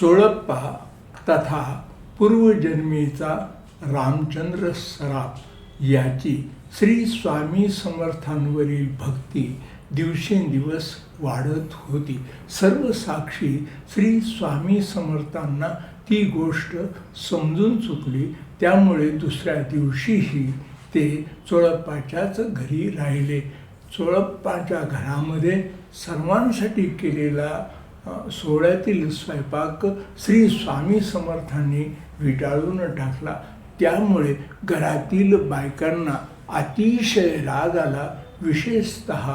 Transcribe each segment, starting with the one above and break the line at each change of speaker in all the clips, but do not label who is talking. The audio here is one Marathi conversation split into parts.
चोळप्पा तथा पूर्वजन्मीचा रामचंद्र सराफ याची श्री स्वामी समर्थांवरील भक्ती दिवसेंदिवस वाढत होती. सर्व साक्षी श्री स्वामी समर्थांना ती गोष्ट समजून चुकली. त्यामुळे दुसऱ्या दिवशीही ते चोळप्पाच्याच घरी राहिले. चोळप्पाच्या घरामध्ये सर्वांसाठी केलेला सोहळ्यातील स्वयंपाक श्री स्वामी समर्थांनी विटाळून टाकला. त्यामुळे घरातील बायकांना अतिशय राग आला. विशेषतः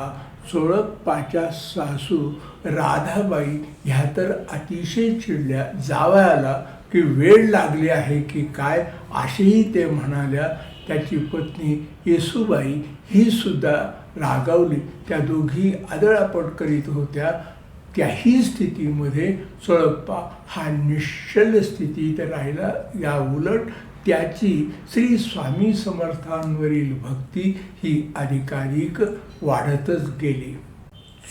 चोळप्पाच्या सासू राधाबाई ह्या तर अतिशय चिडल्या. जावयाला की वेळ लागली आहे की काय असेही ते म्हणाल्या. त्याची पत्नी येसूबाई ही सुद्धा रागावली. त्या दोघी आदळापट करीत होत्या. त्याही स्थितीमध्ये चोळप्पा हा निश्चल स्थितीत राहिला. या उलट त्याची श्री स्वामी समर्थांवरील भक्ती ही अधिकाधिक वाढतच गेली.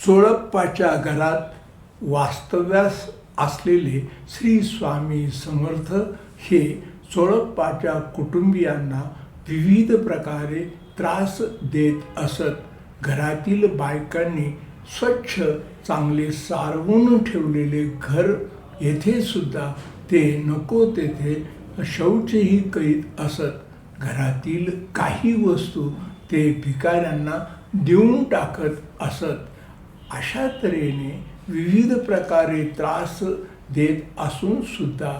चोळप्पाच्या घरात वास्तव्यास असलेले श्री स्वामी समर्थ हे चोळप्पाच्या कुटुंबियांना विविध प्रकारे त्रास देत असत. घरातील बायकांनी स्वच्छ चांगले सारवून ठेवलेले घर येथे सुद्धा ते नको तेथे शौचही करीत असत. घरातील काही वस्तू ते भिकाऱ्यांना देऊन टाकत असत. अशा तऱ्हेने विविध प्रकारे त्रास देत असून सुद्धा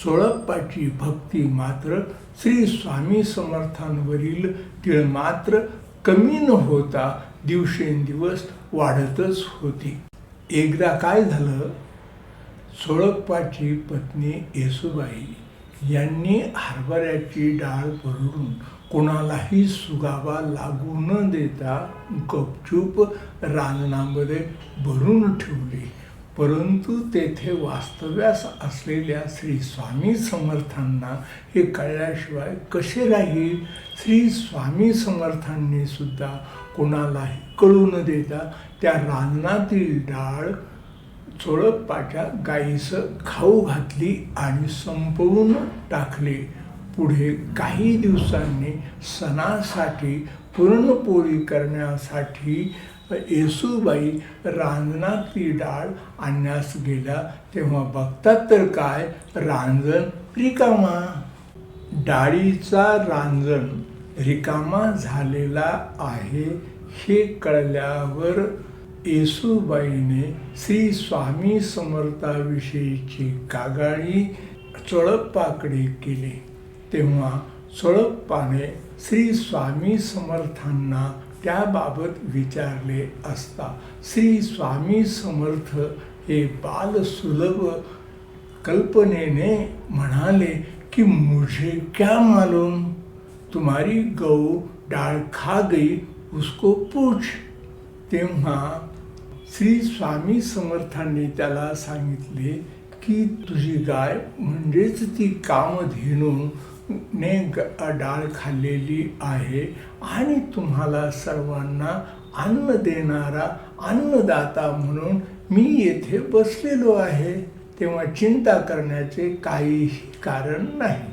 चोळप्पाची भक्ती मात्र श्री स्वामी समर्थांवरील तिळमात्र कमी न होता दिवसेंदिवस वाढतच होती. एकदा काय झालं, चोळप्पाची पत्नी येसूबाई यांनी हरभऱ्याची डाळ भरून कोणालाही सुगावा लागू न देता गपचूप रांजणामध्ये भरून ठेवली. परंतु तेथे वास्तव्यास असलेल्या श्री स्वामी समर्थांना हे कळल्याशिवाय कसे राहील. श्री स्वामी समर्थांनी सुद्धा कोणालाही कळू न देता त्या रांजणातील डाळ चोळप्पाच्या गाईस खाऊ घातली आणि संपवून टाकले. पुढे काही दिवसांनी सणासाठी पुरणपोळी करण्यासाठी येसूबाई रांजणातली डाळ आणण्यास गेल्या. तेव्हा बघतात तर काय, रांजण रिकामा. डाळीचा रांजण रिकामा झालेला आहे हे कळल्यावर येसूबाईने श्री स्वामी समर्थाविषयीची कागाळी चोळप्पाकडे केली. तेव्हा चोळप्पाने श्री स्वामी समर्थांना त्याबाबत विचारले असता श्री स्वामी समर्थ हे बालसुलभ कल्पनेने म्हणाले की मुझे क्या मालूम, तुम्हारी गऊ डाळ खा गई, उसको पूछ. तेव्हा श्री स्वामी समर्थांनी त्याला सांगितले की तुझी गाय म्हणजेच ती कामधेनू ने डाळ खाल्लेली आहे आणि तुम्हाला सर्वांना अन्न देणारा अन्नदाता म्हणून मी येथे बसलेलो आहे. तेव्हा चिंता करण्याचे काहीही कारण नाही.